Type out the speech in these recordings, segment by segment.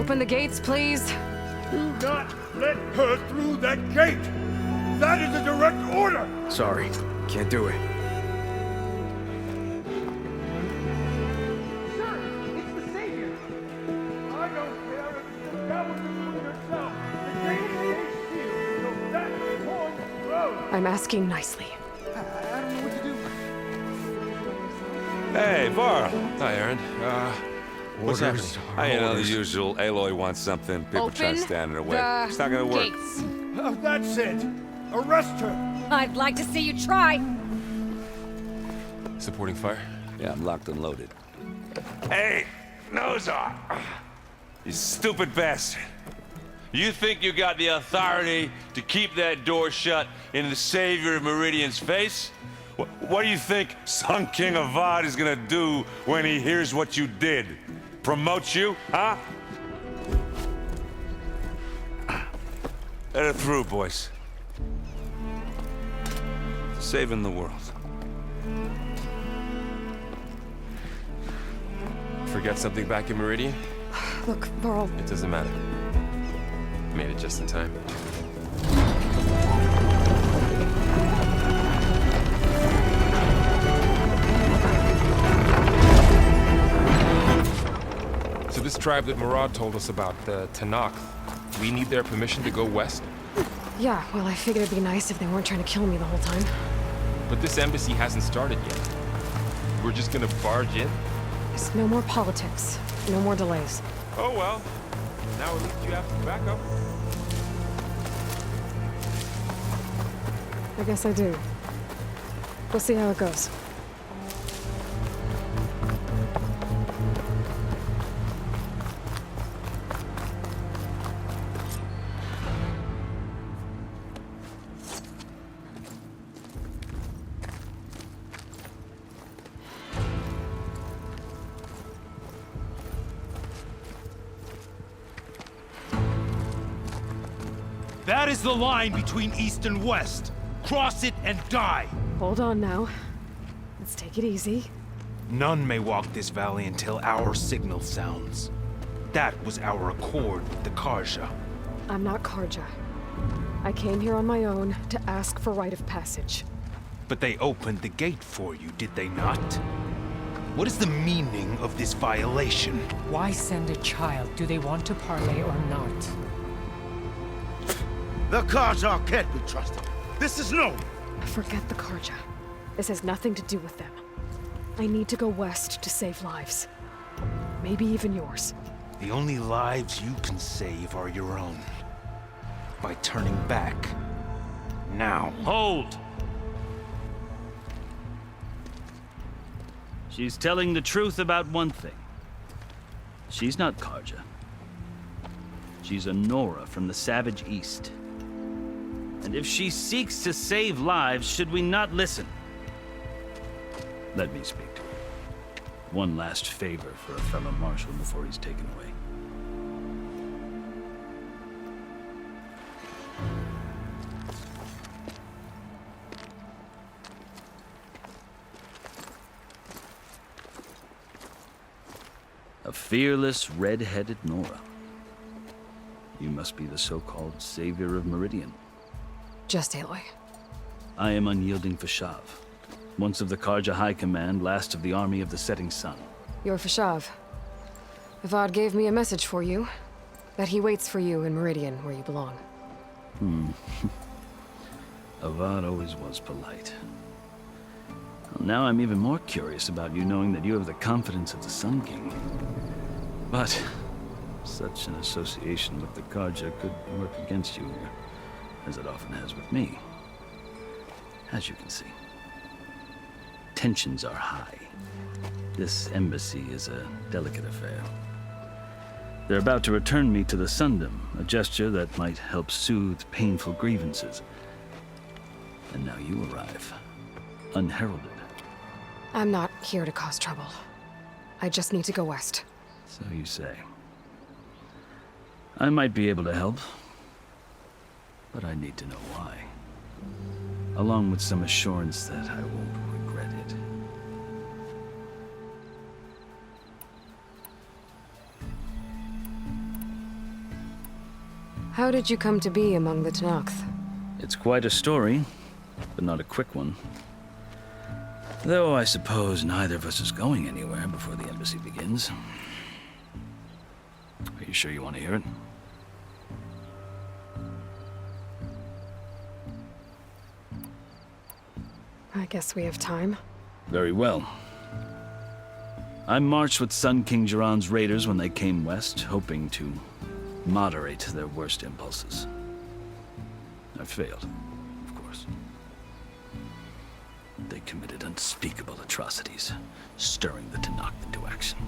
open the gates, please? Do not let her through that gate! That is a direct order! Sorry, can't do it. Sir, it's the Savior! I don't care if you travel to do it yourself. The gate is sealed, so that's one road. I'm asking nicely. I don't know what to do. Hey, Var. Hi, Aaron. What's happening? I know the usual. Aloy wants something. People try to Open stand in her way. the It's not gonna work. gates. Oh, that's it! Arrest her! I'd like to see you try. Supporting fire? Yeah, I'm locked and loaded. Hey, Nozar! You stupid bastard. You think you got the authority to keep that door shut in the Savior of Meridian's face? What do you think Sun King Avad is gonna do when he hears what you did? Promote you, huh? Let her through, boys. Saving the world. Forget something back in Meridian? Look, Varl, It doesn't matter. Made it just in time. So this tribe that Murad told us about, the Tanakh, we need their permission to go west? yeah, well, I figured it'd be nice if they weren't trying to kill me the whole time. But this embassy hasn't started yet. We're just gonna barge in? There's no more politics. No more delays. Oh well. Now at least you have some backup. I guess I do. We'll see how it goes. That is the line between East and West. Cross it and die. Hold on now. Let's take it easy. None may walk this valley until our signal sounds. That was our accord with the Karja. I'm not Karja. I came here on my own to ask for rite of passage. But they opened the gate for you, did they not? What is the meaning of this violation? Why send a child? Do they want to parley or not? The Karja can't be trusted. This is known. Forget the Karja. This has nothing to do with them. I need to go west to save lives. Maybe even yours. The only lives you can save are your own. By turning back. Now. Hold! She's telling the truth about one thing. She's not Karja. She's a Nora from the Savage East. And if she seeks to save lives, should we not listen? Let me speak to her. One last favor for a fellow marshal before he's taken away. A fearless, red-headed Nora. You must be the so-called savior of Meridian. Just Aloy. I am unyielding Fashav, once of the Karja High Command, last of the army of the setting sun. You're Fashav. Avad gave me a message for you. That he waits for you in Meridian, where you belong. Avad always was polite. Well, now I'm even more curious about you knowing that you have the confidence of the Sun King. But such an association with the Karja could work against you, as it often has with me. As you can see, tensions are high. This embassy is a delicate affair. They're about to return me to the Sundom, a gesture that might help soothe painful grievances. And now you arrive, unheralded. I'm not here to cause trouble. I just need to go west. So you say. I might be able to help, but I need to know why. Along with some assurance that I won't regret it. How did you come to be among the Tenakth? It's quite a story, but not a quick one. Though I suppose neither of us is going anywhere before the embassy begins. Are you sure you want to hear it? I guess we have time. Very well. I marched with Sun King Jiran's raiders when they came west, hoping to moderate their worst impulses. I failed, of course. They committed unspeakable atrocities, stirring the Tenakth into action.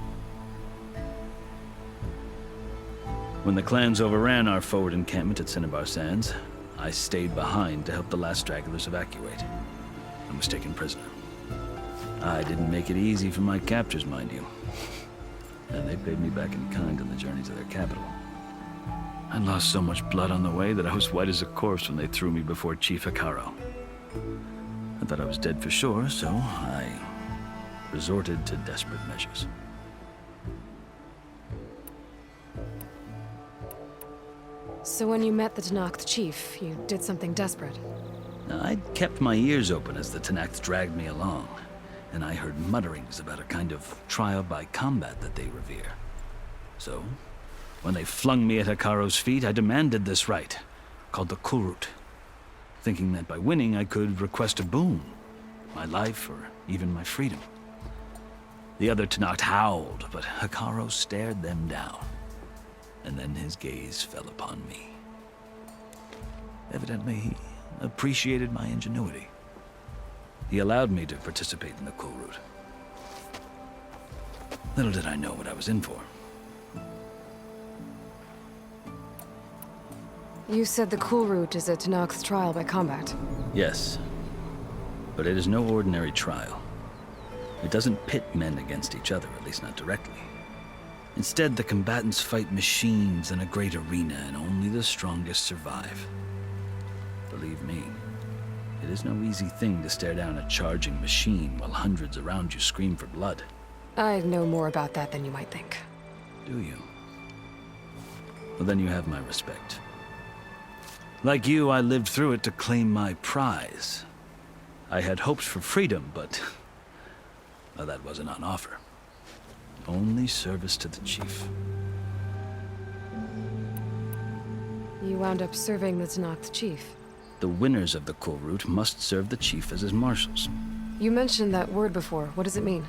When the clans overran our forward encampment at Cinnabar Sands, I stayed behind to help the last stragglers evacuate. I was taken prisoner. I didn't make it easy for my captors, mind you. And they paid me back in kind on the journey to their capital. I lost so much blood on the way that I was white as a corpse when they threw me before Chief Hekaro. I thought I was dead for sure, so I resorted to desperate measures. So when you met the Tenakth chief, you did something desperate. I'd kept my ears open as the Tenakth dragged me along, and I heard mutterings about a kind of trial by combat that they revere. So, when they flung me at Hekaro's feet, I demanded this right, called the Kulrut, thinking that by winning I could request a boon, my life or even my freedom. The other Tenakth howled, but Hekaro stared them down, and then his gaze fell upon me. Evidently, he appreciated my ingenuity. He allowed me to participate in the Kulrut. Little did I know what I was in for. You said the Kulrut is a Tenakth trial by combat. Yes, but it is no ordinary trial. It doesn't pit men against each other, at least not directly. Instead, the combatants fight machines in a great arena, and only the strongest survive. Believe me, it is no easy thing to stare down a charging machine while hundreds around you scream for blood. I know more about that than you might think. Do you? Well, then you have my respect. Like you, I lived through it to claim my prize. I had hoped for freedom, but well, that wasn't on offer. Only service to the chief. You wound up serving the Tenakth chief. The winners of the Kulrut must serve the chief as his marshals. You mentioned that word before. What does it mean?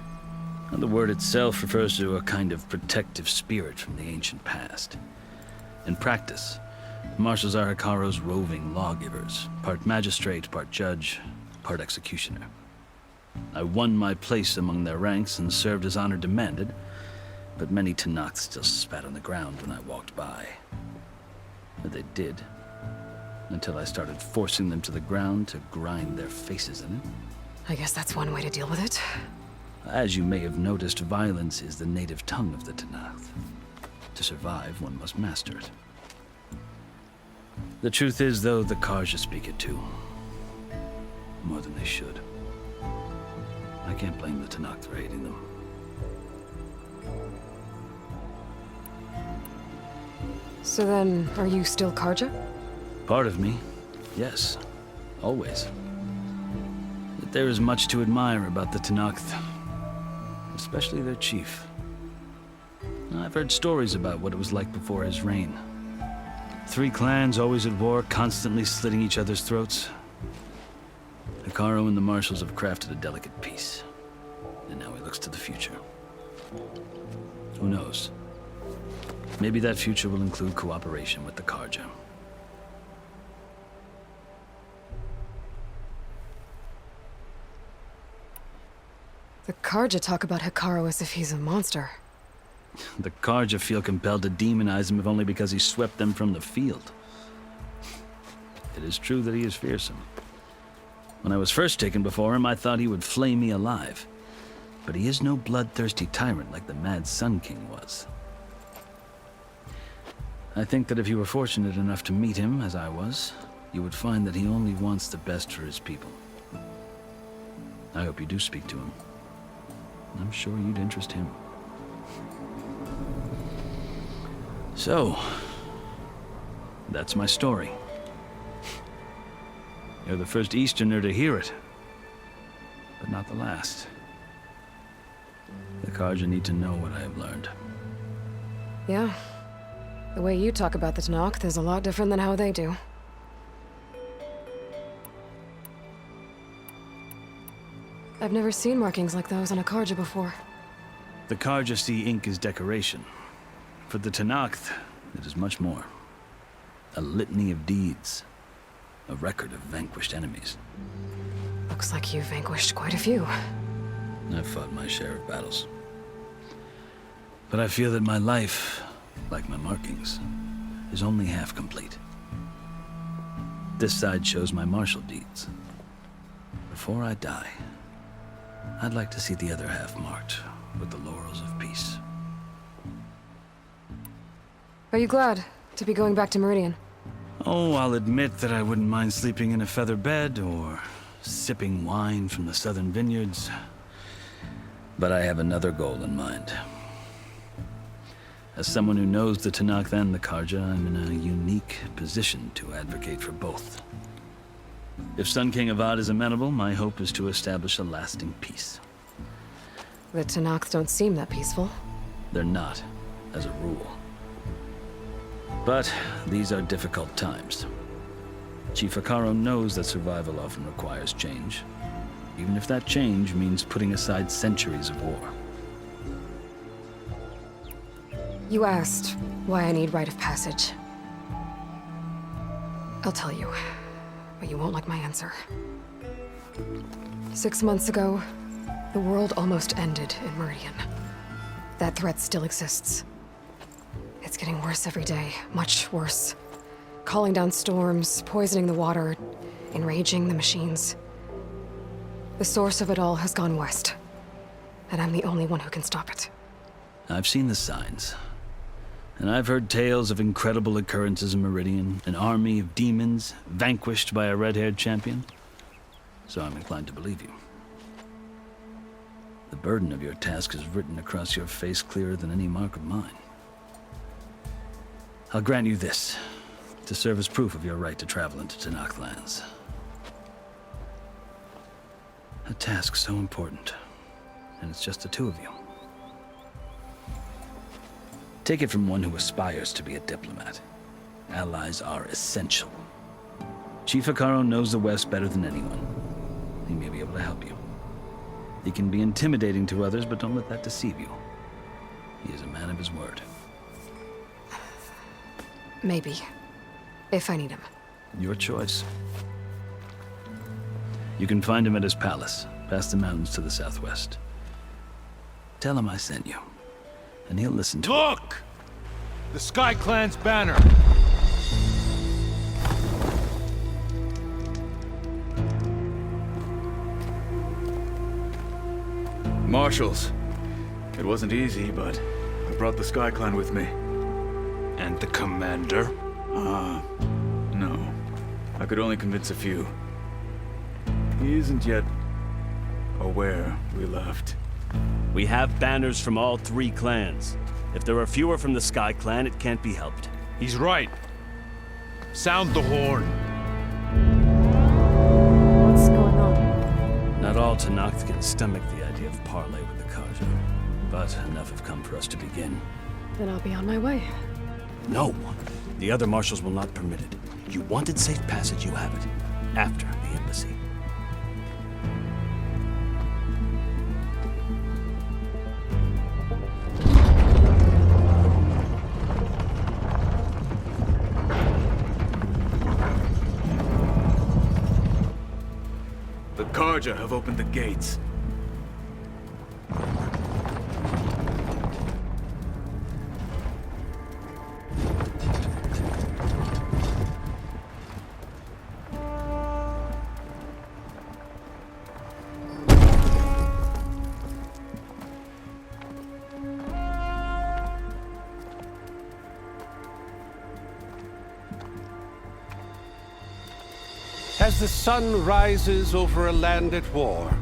And the word itself refers to a kind of protective spirit from the ancient past. In practice, marshals are Hekaro's roving lawgivers, part magistrate, part judge, part executioner. I won my place among their ranks and served as honor demanded, but many Tenakth still spat on the ground when I walked by. But they did, until I started forcing them to the ground to grind their faces in it. I guess that's one way to deal with it. As you may have noticed, violence is the native tongue of the Tenakth. To survive, one must master it. The truth is, though, the Karja speak it too. More than they should. I can't blame the Tenakth for hating them. So then, are you still Karja? Part of me, yes. Always. Yet there is much to admire about the Tenakth. Especially their chief. I've heard stories about what it was like before his reign. 3 clans always at war, constantly slitting each other's throats. Hekaro and the marshals have crafted a delicate peace. And now he looks to the future. Who knows? Maybe that future will include cooperation with the Karja. The Karja talk about Hekaro as if he's a monster. The Karja feel compelled to demonize him if only because he swept them from the field. It is true that he is fearsome. When I was first taken before him, I thought he would flay me alive. But he is no bloodthirsty tyrant like the Mad Sun King was. I think that if you were fortunate enough to meet him, as I was, you would find that he only wants the best for his people. I hope you do speak to him. I'm sure you'd interest him. That's my story. You're the first Easterner to hear it, but not the last. The Karja need to know what I have learned. Yeah. The way you talk about the Tanakh is a lot different than how they do. I've never seen markings like those on a Karja before. The Karja see ink as decoration. For the Tanakh, it is much more. A litany of deeds. A record of vanquished enemies. Looks like you've vanquished quite a few. I've fought my share of battles. But I feel that my life, like my markings, is only half complete. This side shows my martial deeds. Before I die, I'd like to see the other half marked with the laurels of peace. Are you glad to be going back to Meridian? Oh, I'll admit that I wouldn't mind sleeping in a feather bed or sipping wine from the southern vineyards. But I have another goal in mind. As someone who knows the Tanakh and the Karja, I'm in a unique position to advocate for both. If Sun King Avad is amenable, my hope is to establish a lasting peace. The Tanakh don't seem that peaceful. They're not, as a rule. But these are difficult times. Chief Akaro knows that survival often requires change, even if that change means putting aside centuries of war. You asked why I need rite of passage. I'll tell you, but you won't like my answer. 6 months ago, the world almost ended in Meridian. That threat still exists. It's getting worse every day, much worse. Calling down storms, poisoning the water, enraging the machines. The source of it all has gone west, and I'm the only one who can stop it. I've seen the signs. And I've heard tales of incredible occurrences in Meridian, an army of demons vanquished by a red-haired champion. So I'm inclined to believe you. The burden of your task is written across your face clearer than any mark of mine. I'll grant you this, to serve as proof of your right to travel into Tanakh lands. A task so important, and it's just the two of you. Take it from one who aspires to be a diplomat. Allies are essential. Chief Akaro knows the West better than anyone. He may be able to help you. He can be intimidating to others, but don't let that deceive you. He is a man of his word. Maybe. If I need him. Your choice. You can find him at his palace, past the mountains to the southwest. Tell him I sent you, and he'll listen to Look! The Sky Clan's banner! Marshals. It wasn't easy, but I brought the Sky Clan with me. And the commander? No. I could only convince a few. He isn't yet aware we left. We have banners from all 3 clans. If there are fewer from the Sky Clan, it can't be helped. He's right. Sound the horn. What's going on? Not all Tanakh can stomach the idea of parley with the Karja, but enough have come for us to begin. Then I'll be on my way. No! The other marshals will not permit it. You wanted safe passage, you have it. After the embassy. The Karja have opened the gates. As the sun rises over a land at war,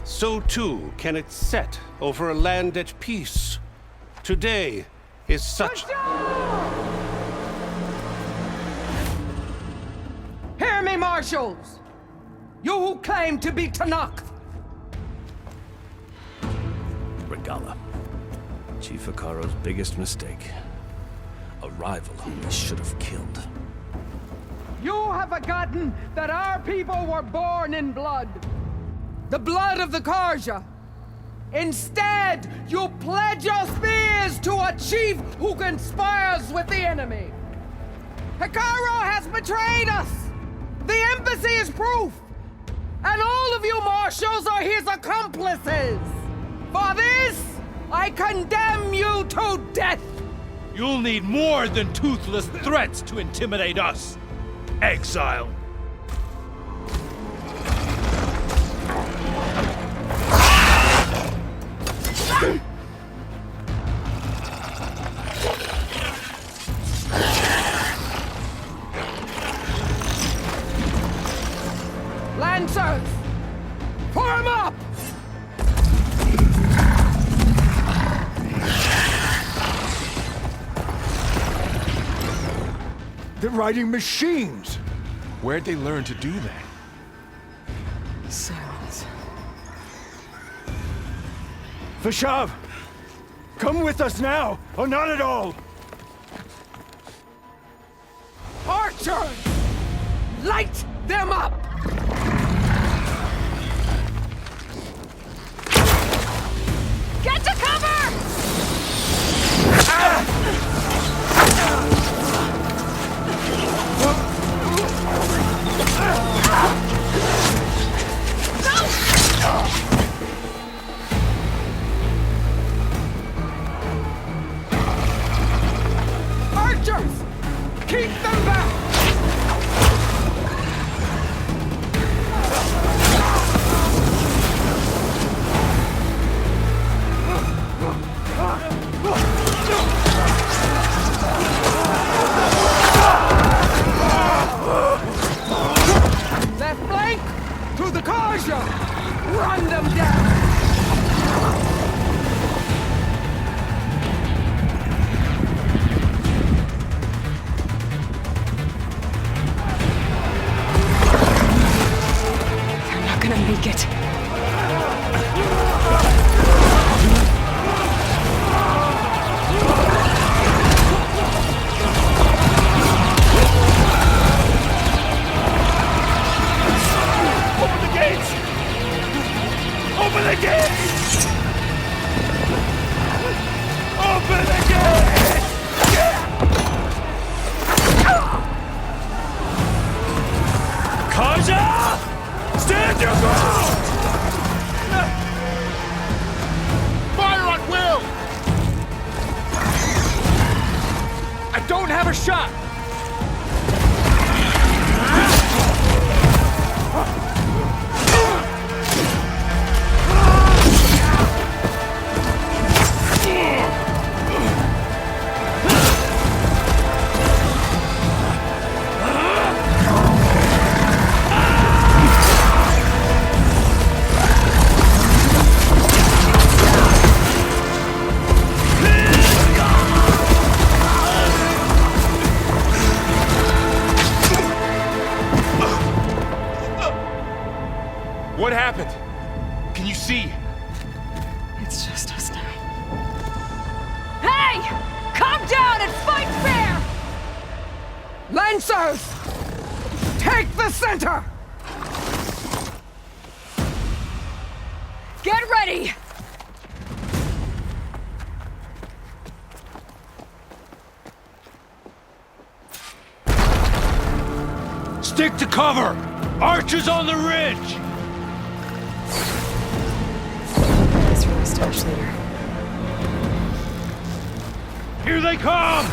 so too can it set over a land at peace. Today is such... marshals! You who claim to be Tanakh! Regala. Chief Hikaro's biggest mistake. A rival whom he should have killed. You have forgotten that our people were born in blood. The blood of the Karja. Instead, you pledge your spears to a chief who conspires with the enemy. Hikaro has betrayed us! The embassy is proof! And all of you marshals are his accomplices! For this, I condemn you to death! You'll need more than toothless threats to intimidate us. Exile. Lancers! Form up! They're riding machines! Where'd they learn to do that? Silence. Vashav! Come with us now, or not at all! Archers! Light them up! Get to cover! Archers! Keep them back! Left flank! To the Karja! Run them down! They're not gonna make it. Open the gates! Open the gates! Open the gates! Kaja! Stand your ground! Fire at will! I don't have a shot! What happened? Can you see? It's just us now. Hey! Calm down and fight fair! Lancers! Take the center! Get ready! Stick to cover! Archers on the ridge! That's from my stash leader. Here they come!